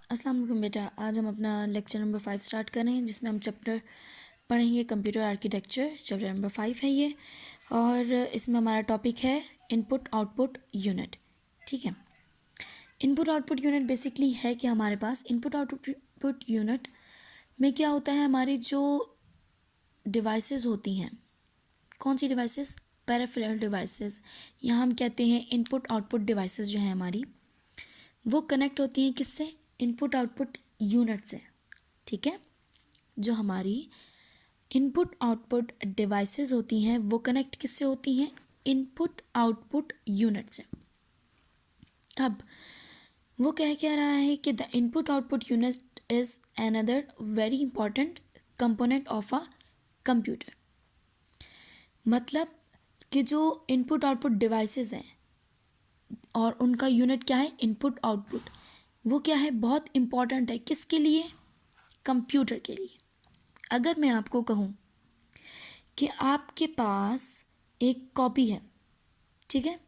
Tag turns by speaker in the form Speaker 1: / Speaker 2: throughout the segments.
Speaker 1: अस्सलाम वालेकुम बेटा। आज हम अपना लेक्चर नंबर 5 स्टार्ट कर रहे हैं, जिसमें हम चैप्टर पढ़ेंगे कंप्यूटर आर्किटेक्चर। चैप्टर नंबर 5 है ये, और इसमें हमारा टॉपिक है इनपुट आउटपुट यूनिट। ठीक है, इनपुट आउटपुट यूनिट बेसिकली है कि हमारे पास इनपुट आउटपुट यूनिट में क्या होता है, हमारी जो डिवाइसेस होती हैं, कौन सी डिवाइसेस? पेरिफेरल डिवाइसेस, या हम कहते हैं इनपुट आउटपुट डिवाइसेस जो हैं हमारी, वो कनेक्ट होती हैं किससे? इनपुट आउटपुट यूनिट से। ठीक है, जो हमारी इनपुट आउटपुट डिवाइसेस होती हैं वो कनेक्ट किससे होती हैं? इनपुट आउटपुट यूनिट से। अब वो कह रहा है कि the input output unit is another very important component of a computer. मतलब कि जो इनपुट आउटपुट डिवाइसेस हैं और उनका यूनिट क्या है? Input output. वो क्या है? बहुत इम्पॉर्टेंट है। किसके लिए? कंप्यूटर के लिए। अगर मैं आपको कहूँ कि आपके पास एक कॉपी है, ठीक है,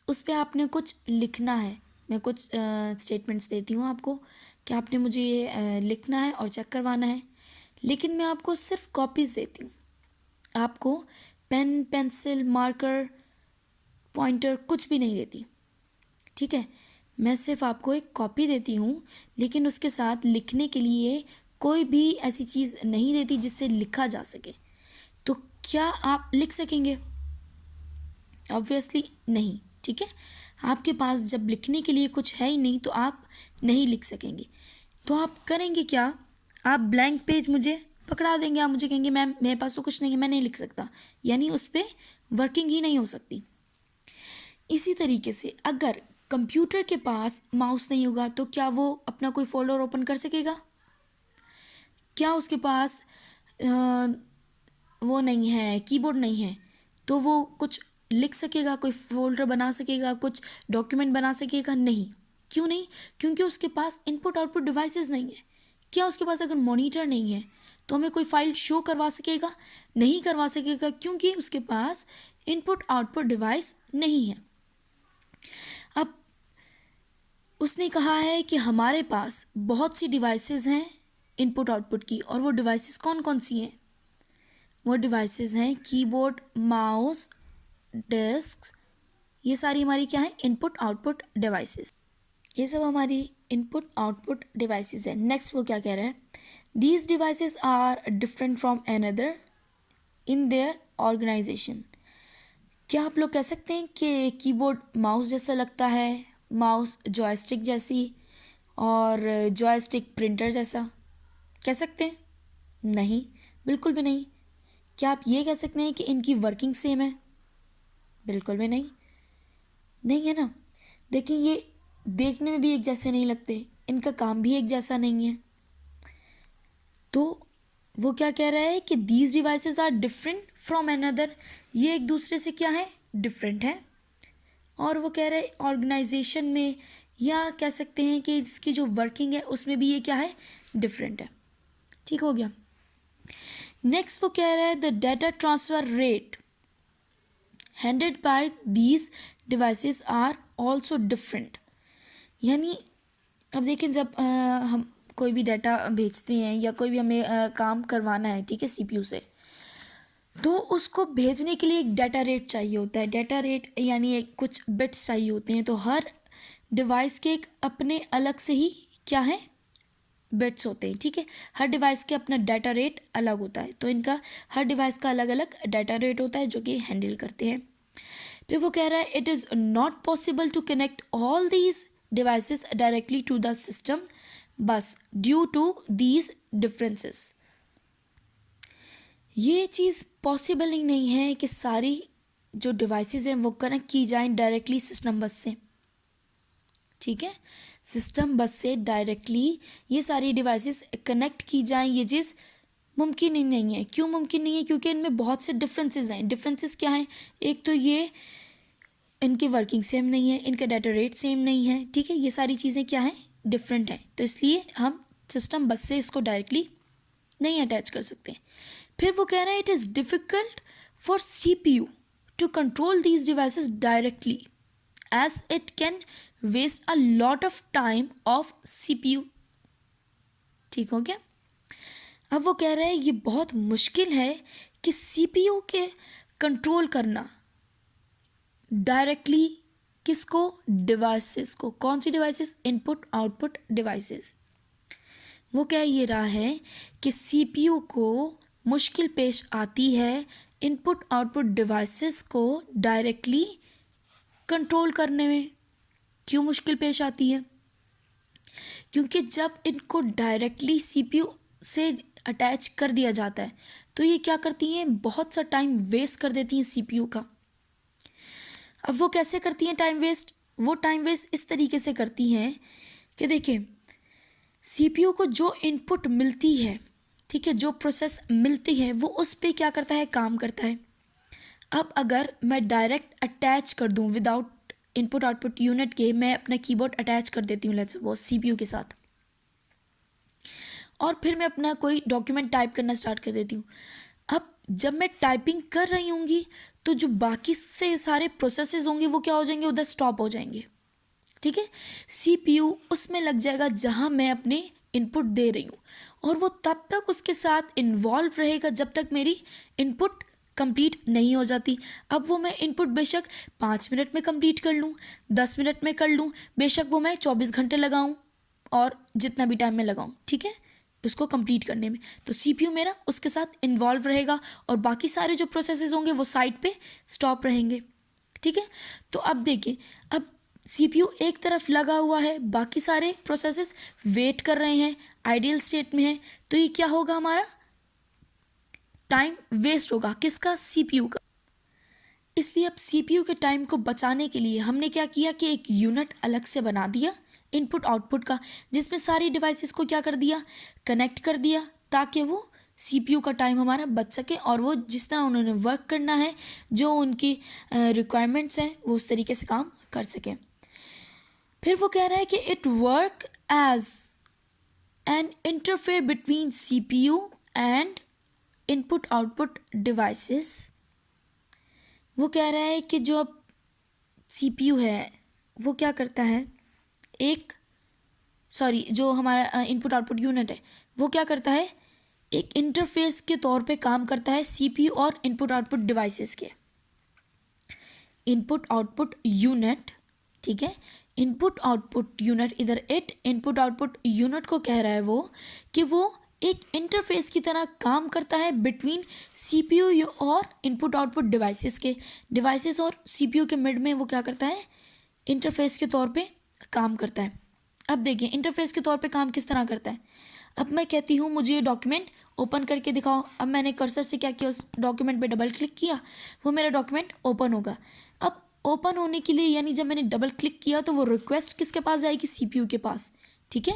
Speaker 1: उस पर आपने कुछ लिखना है, मैं कुछ स्टेटमेंट्स देती हूँ आपको कि आपने मुझे ये लिखना है और चेक करवाना है, लेकिन मैं आपको सिर्फ कॉपीज़ देती हूँ, आपको पेन, पेंसिल, मार्कर, पॉइंटर कुछ भी नहीं देती। ठीक है, मैं सिर्फ आपको एक कॉपी देती हूँ, लेकिन उसके साथ लिखने के लिए कोई भी ऐसी चीज़ नहीं देती जिससे लिखा जा सके। तो क्या आप लिख सकेंगे? ऑब्वियसली नहीं। ठीक है, आपके पास जब लिखने के लिए कुछ है ही नहीं तो आप नहीं लिख सकेंगे। तो आप करेंगे क्या? आप ब्लैंक पेज मुझे पकड़ा देंगे, आप मुझे कहेंगे मैम मेरे पास तो कुछ नहीं है, मैं नहीं लिख सकता, यानी उस पर वर्किंग ही नहीं हो सकती। इसी तरीके से अगर कंप्यूटर के पास माउस नहीं होगा तो क्या वो अपना कोई फोल्डर ओपन कर सकेगा? क्या उसके पास वो नहीं है, कीबोर्ड नहीं है, तो वो कुछ लिख सकेगा, कोई फोल्डर बना सकेगा, कुछ डॉक्यूमेंट बना सकेगा? नहीं। क्यों नहीं? क्योंकि उसके पास इनपुट आउटपुट डिवाइसेस नहीं है। क्या उसके पास अगर मॉनिटर नहीं है तो हमें कोई फाइल शो करवा सकेगा? नहीं करवा सकेगा, क्योंकि उसके पास इनपुट आउटपुट डिवाइस नहीं है। अब उसने कहा है कि हमारे पास बहुत सी डिवाइसेस हैं इनपुट आउटपुट की, और वो डिवाइसेस कौन कौन सी हैं? वो डिवाइसेस हैं कीबोर्ड, माउस, डिस्क। ये सारी हमारी क्या है? Input output devices. ये सब हमारी इनपुट आउटपुट डिवाइसेस है। नेक्स्ट वो क्या कह रहा है? These devices are different from another in their organization. क्या आप लोग कह सकते हैं कि कीबोर्ड माउस जैसा लगता है, माउस जॉयस्टिक जैसी, और जॉयस्टिक प्रिंटर जैसा? कह सकते हैं? नहीं, बिल्कुल भी नहीं। क्या आप ये कह सकते हैं कि इनकी वर्किंग सेम है? बिल्कुल भी नहीं। नहीं है ना। देखिए, ये देखने में भी एक जैसे नहीं लगते, इनका काम भी एक जैसा नहीं है। तो वो क्या कह रहा है कि these devices are different from another. ये एक दूसरे से क्या है? डिफरेंट है। और वो कह रहा है ऑर्गेनाइजेशन में, या कह सकते हैं कि इसकी जो वर्किंग है उसमें भी ये क्या है? डिफरेंट है। ठीक हो गया। नेक्स्ट वो कह रहा है the data transfer rate handed by these devices are also different. यानी अब देखें, जब हम कोई भी डाटा भेजते हैं या कोई भी हमें काम करवाना है, ठीक है, सीपीयू से, तो उसको भेजने के लिए एक डाटा रेट चाहिए होता है। डाटा रेट यानी एक कुछ बिट्स चाहिए होते हैं। तो हर डिवाइस के एक अपने अलग से ही क्या है? बिट्स होते हैं। ठीक है, हर डिवाइस के अपना डाटा रेट अलग होता है। तो इनका हर डिवाइस का अलग अलग डाटा रेट होता है जो कि हैंडल करते हैं। फिर वो कह रहा है it is not possible to connect all these devices directly to the system bus due to these differences. ये चीज़ पॉसिबल ही नहीं है कि सारी जो डिवाइसेस हैं वो कनेक्ट की जाएं डायरेक्टली सिस्टम बस से। ठीक है, सिस्टम बस से डायरेक्टली ये सारी डिवाइसेस कनेक्ट की जाएं, ये चीज़ मुमकिन ही नहीं है। क्यों मुमकिन नहीं है? क्योंकि इनमें बहुत से डिफरेंसेस हैं। डिफरेंसेस क्या हैं? एक तो ये इनकी वर्किंग सेम नहीं है, इनका डाटा रेट सेम नहीं है। ठीक है, ये सारी चीज़ें क्या हैं? डिफरेंट हैं। तो इसलिए हम सिस्टम बस से इसको डायरेक्टली नहीं अटैच कर सकते। फिर वो कह रहा है it is difficult for CPU to control these devices directly as it can waste a lot of time of CPU ठीक हो गया। अब वो कह रहे हैं ये बहुत मुश्किल है कि सीपीयू के कंट्रोल करना डायरेक्टली किसको, डिवाइसेस को। कौन सी डिवाइसेस, इनपुट आउटपुट डिवाइसेस। वो कह ये रहा है कि सीपीयू को मुश्किल पेश आती है इनपुट आउटपुट डिवाइसेस को डायरेक्टली कंट्रोल करने में। क्यों मुश्किल पेश आती है? क्योंकि जब इनको डायरेक्टली सीपीयू से अटैच कर दिया जाता है तो ये क्या करती हैं, बहुत सा टाइम वेस्ट कर देती हैं सीपीयू का। अब वो कैसे करती हैं टाइम वेस्ट? वो टाइम वेस्ट इस तरीके से करती हैं कि देखिए, सीपीयू को जो इनपुट मिलती है, ठीक है, जो प्रोसेस मिलती है वो उस पे क्या करता है, काम करता है। अब अगर मैं डायरेक्ट अटैच कर दूं विदाउट इनपुट आउटपुट यूनिट के, मैं अपना कीबोर्ड अटैच कर देती हूँ लेट्स सपोज सीपीयू के साथ, और फिर मैं अपना कोई डॉक्यूमेंट टाइप करना स्टार्ट कर देती हूँ। अब जब मैं टाइपिंग कर रही होंगी तो जो बाकी से सारे प्रोसेसेस होंगे वो क्या हो जाएंगे, उधर स्टॉप हो जाएंगे। ठीक है, सीपीयू उसमें लग जाएगा जहाँ मैं अपने इनपुट दे रही हूँ, और वो तब तक उसके साथ इन्वॉल्व रहेगा जब तक मेरी इनपुट कंप्लीट नहीं हो जाती। अब वो मैं इनपुट बेशक 5 मिनट में कंप्लीट कर लूँ, 10 मिनट में कर लूँ, बेशक वो मैं 24 घंटे लगाऊँ और जितना भी टाइम में लगाऊँ, ठीक है, उसको कंप्लीट करने में, तो सीपीयू मेरा उसके साथ इन्वॉल्व रहेगा और बाकी सारे जो प्रोसेसेस होंगे वो साइड पे स्टॉप रहेंगे। ठीक है, तो अब देखिए, अब सीपीयू एक तरफ लगा हुआ है, बाकी सारे प्रोसेसेस वेट कर रहे हैं, आइडियल स्टेट में है, तो ये क्या होगा, हमारा टाइम वेस्ट होगा। किसका? सीपीयू का। इसलिए अब सीपीयू के टाइम को बचाने के लिए हमने क्या किया कि एक यूनिट अलग से बना दिया इनपुट आउटपुट का, जिसमें सारी डिवाइसेस को क्या कर दिया, कनेक्ट कर दिया, ताकि वो सीपीयू का टाइम हमारा बच सके और वो जिस तरह उन्होंने वर्क करना है, जो उनकी रिक्वायरमेंट्स हैं, वो उस तरीके से काम कर सकें। फिर वो कह रहा है कि it work as an interfere between CPU and input output devices. वो कह रहा है कि जो अब सीपीयू है वो क्या करता है, जो हमारा इनपुट आउटपुट यूनिट है वो क्या करता है, एक इंटरफेस के तौर पे काम करता है सीपीयू और इनपुट आउटपुट डिवाइसेस के। इनपुट आउटपुट यूनिट, ठीक है, इनपुट आउटपुट यूनिट, इधर इनपुट आउटपुट यूनिट को कह रहा है वो कि वो एक इंटरफेस की तरह काम करता है बिटवीन सीपीयू और इनपुट आउटपुट डिवाइसेस के। डिवाइसेस और सीपीयू के मिड में वो क्या करता है, इंटरफेस के तौर पे काम करता है। अब देखिए इंटरफेस के तौर पे काम किस तरह करता है। अब मैं कहती हूँ मुझे ये डॉक्यूमेंट ओपन करके दिखाओ। अब मैंने कर्सर से क्या किया, उस डॉक्यूमेंट पे डबल क्लिक किया, वो मेरा डॉक्यूमेंट ओपन होगा। अब ओपन होने के लिए यानी जब मैंने डबल क्लिक किया तो वो रिक्वेस्ट किसके पास जाएगी, सीपीयू के पास। ठीक है,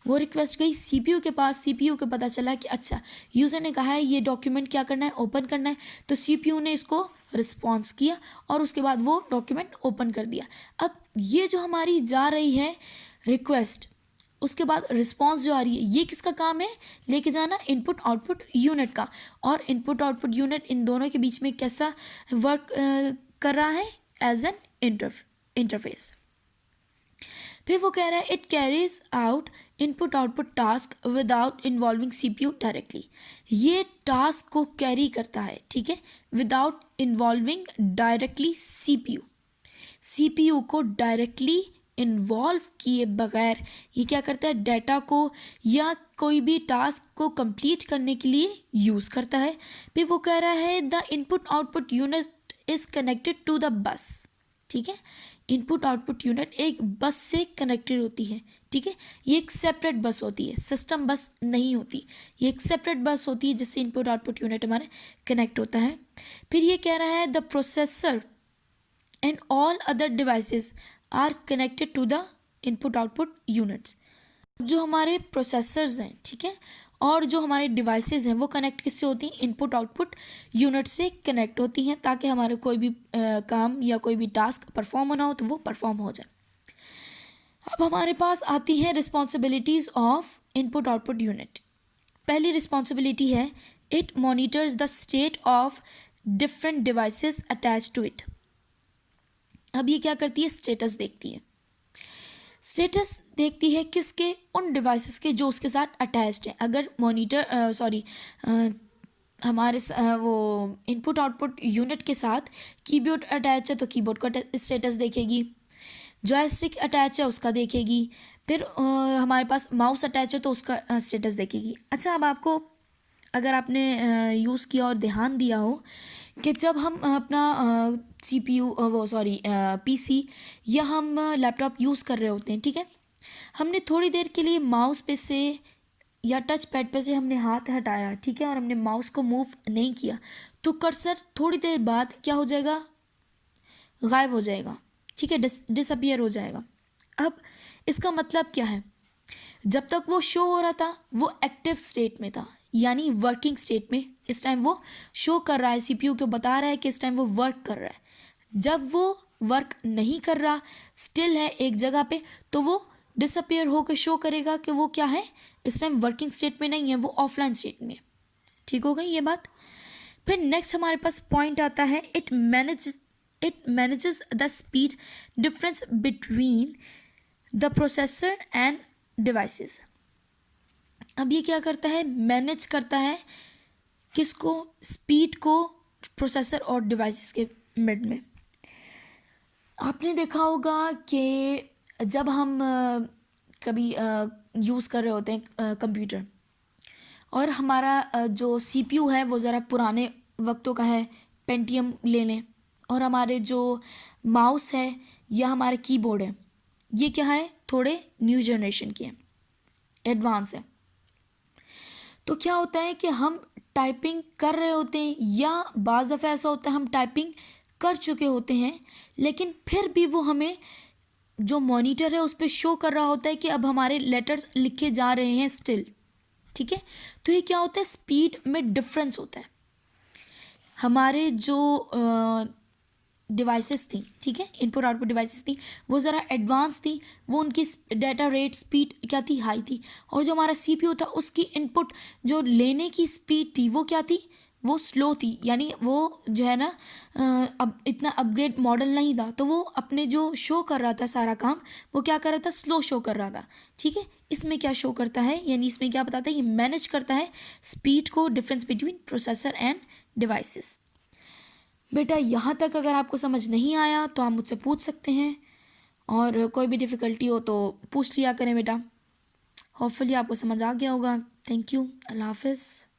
Speaker 1: वो रिक्वेस्ट गई सीपीयू के पास। सीपीयू को पता चला कि अच्छा यूज़र ने कहा है ये डॉक्यूमेंट क्या करना है, ओपन करना है, तो सीपीयू ने इसको रिस्पॉन्स किया और उसके बाद वो डॉक्यूमेंट ओपन कर दिया। अब ये जो हमारी जा रही है रिक्वेस्ट, उसके बाद रिस्पॉन्स जो आ रही है, ये किसका काम है, लेके जाना इनपुट आउटपुट यूनिट का। और इनपुट आउटपुट यूनिट इन दोनों के बीच में कैसा वर्क कर रहा है, एज एन इंटरफेस। फिर वो कह रहा है it carries out input output task without involving CPU directly. ये टास्क को कैरी करता है, ठीक है, without involving directly CPU. CPU को डायरेक्टली इन्वॉल्व किए बगैर ये क्या करता है, डाटा को या कोई भी टास्क को कंप्लीट करने के लिए यूज़ करता है। फिर वो कह रहा है the input output unit is connected to the bus. ठीक है, इनपुट आउटपुट यूनिट एक बस से कनेक्टेड होती है। ठीक है, ये एक सेपरेट बस होती है, सिस्टम बस नहीं होती, ये एक सेपरेट बस होती है जिससे इनपुट आउटपुट यूनिट हमारे कनेक्ट होता है। फिर ये कह रहा है the processor and all other devices are connected to the input output units. जो हमारे प्रोसेसर्स हैं, ठीक है, और जो हमारे डिवाइसेस हैं वो कनेक्ट किससे होती हैं, इनपुट आउटपुट यूनिट से कनेक्ट होती हैं, ताकि हमारे कोई भी काम या कोई भी टास्क परफॉर्म होना हो तो वो परफॉर्म हो जाए। अब हमारे पास आती है responsibilities of input output unit. पहली रिस्पॉन्सिबिलिटी है it monitors the state of different devices attach to it. अब ये क्या करती है, स्टेटस देखती है। स्टेटस देखती है किसके, उन डिवाइसेस के जो उसके साथ अटैच्ड है। अगर मॉनिटर हमारे वो इनपुट आउटपुट यूनिट के साथ कीबोर्ड अटैच है तो कीबोर्ड का स्टेटस देखेगी, जॉयस्टिक अटैच है उसका देखेगी, फिर हमारे पास माउस अटैच है तो उसका स्टेटस देखेगी। अच्छा, अब आपको अगर आपने यूज़ किया और ध्यान दिया हो कि जब हम अपना CPU वो सॉरी PC या हम लैपटॉप यूज़ कर रहे होते हैं, ठीक है, हमने थोड़ी देर के लिए माउस पे से या टच पैड पे से हमने हाथ हटाया, ठीक है, और हमने माउस को मूव नहीं किया तो कर्सर थोड़ी देर बाद क्या हो जाएगा, गायब हो जाएगा, ठीक है, डिसअपियर हो जाएगा। अब इसका मतलब क्या है, जब तक वो शो हो रहा था वो एक्टिव स्टेट में था, यानी वर्किंग स्टेट में। इस टाइम वो शो कर रहा है, CPU को बता रहा है कि इस टाइम वो वर्क कर रहा है। जब वो वर्क नहीं कर रहा, स्टिल है एक जगह पे, तो वो डिसअपियर होकर शो करेगा कि वो क्या है, इस टाइम वर्किंग स्टेट में नहीं है, वो ऑफलाइन स्टेट में। ठीक हो गई ये बात। फिर नेक्स्ट हमारे पास पॉइंट आता है, it manages the speed difference between the processor end devices. अब ये क्या करता है, मैनेज करता है किसको, स्पीड को प्रोसेसर और डिवाइसेस के मिड में। आपने देखा होगा कि जब हम कभी यूज़ कर रहे होते हैं कंप्यूटर और हमारा जो CPU है वो ज़रा पुराने वक्तों का है, पेंटियम ले लें, और हमारे जो माउस है या हमारे कीबोर्ड है ये क्या है, थोड़े न्यू जनरेशन के हैं, एडवांस है। तो क्या होता है कि हम टाइपिंग कर रहे होते हैं या बाज़ दफ़ा ऐसा होता है हम टाइपिंग कर चुके होते हैं, लेकिन फिर भी वो हमें जो मॉनिटर है उस पर शो कर रहा होता है कि अब हमारे लेटर्स लिखे जा रहे हैं स्टिल, ठीक है। तो ये क्या होता है, स्पीड में डिफरेंस होता है। हमारे जो डिवाइसेस थी, ठीक है, इनपुट आउटपुट डिवाइसेस थी, वो ज़रा एडवांस थी, वो उनकी डाटा रेट स्पीड क्या थी, हाई थी, और जो हमारा CPU था उसकी इनपुट जो लेने की स्पीड थी वो क्या थी, वो स्लो थी, यानी वो जो है ना अब इतना अपग्रेड मॉडल नहीं था, तो वो अपने जो शो कर रहा था सारा काम वो क्या कर रहा था, स्लो शो कर रहा था, ठीक है। इसमें क्या शो करता है, यानी इसमें क्या बताता है, ये मैनेज करता है स्पीड को, difference between processor end devices. बेटा यहाँ तक अगर आपको समझ नहीं आया तो आप मुझसे पूछ सकते हैं, और कोई भी डिफ़िकल्टी हो तो पूछ लिया करें बेटा। होपफुली आपको समझ आ गया होगा। थैंक यू, अल्लाह हाफिज़।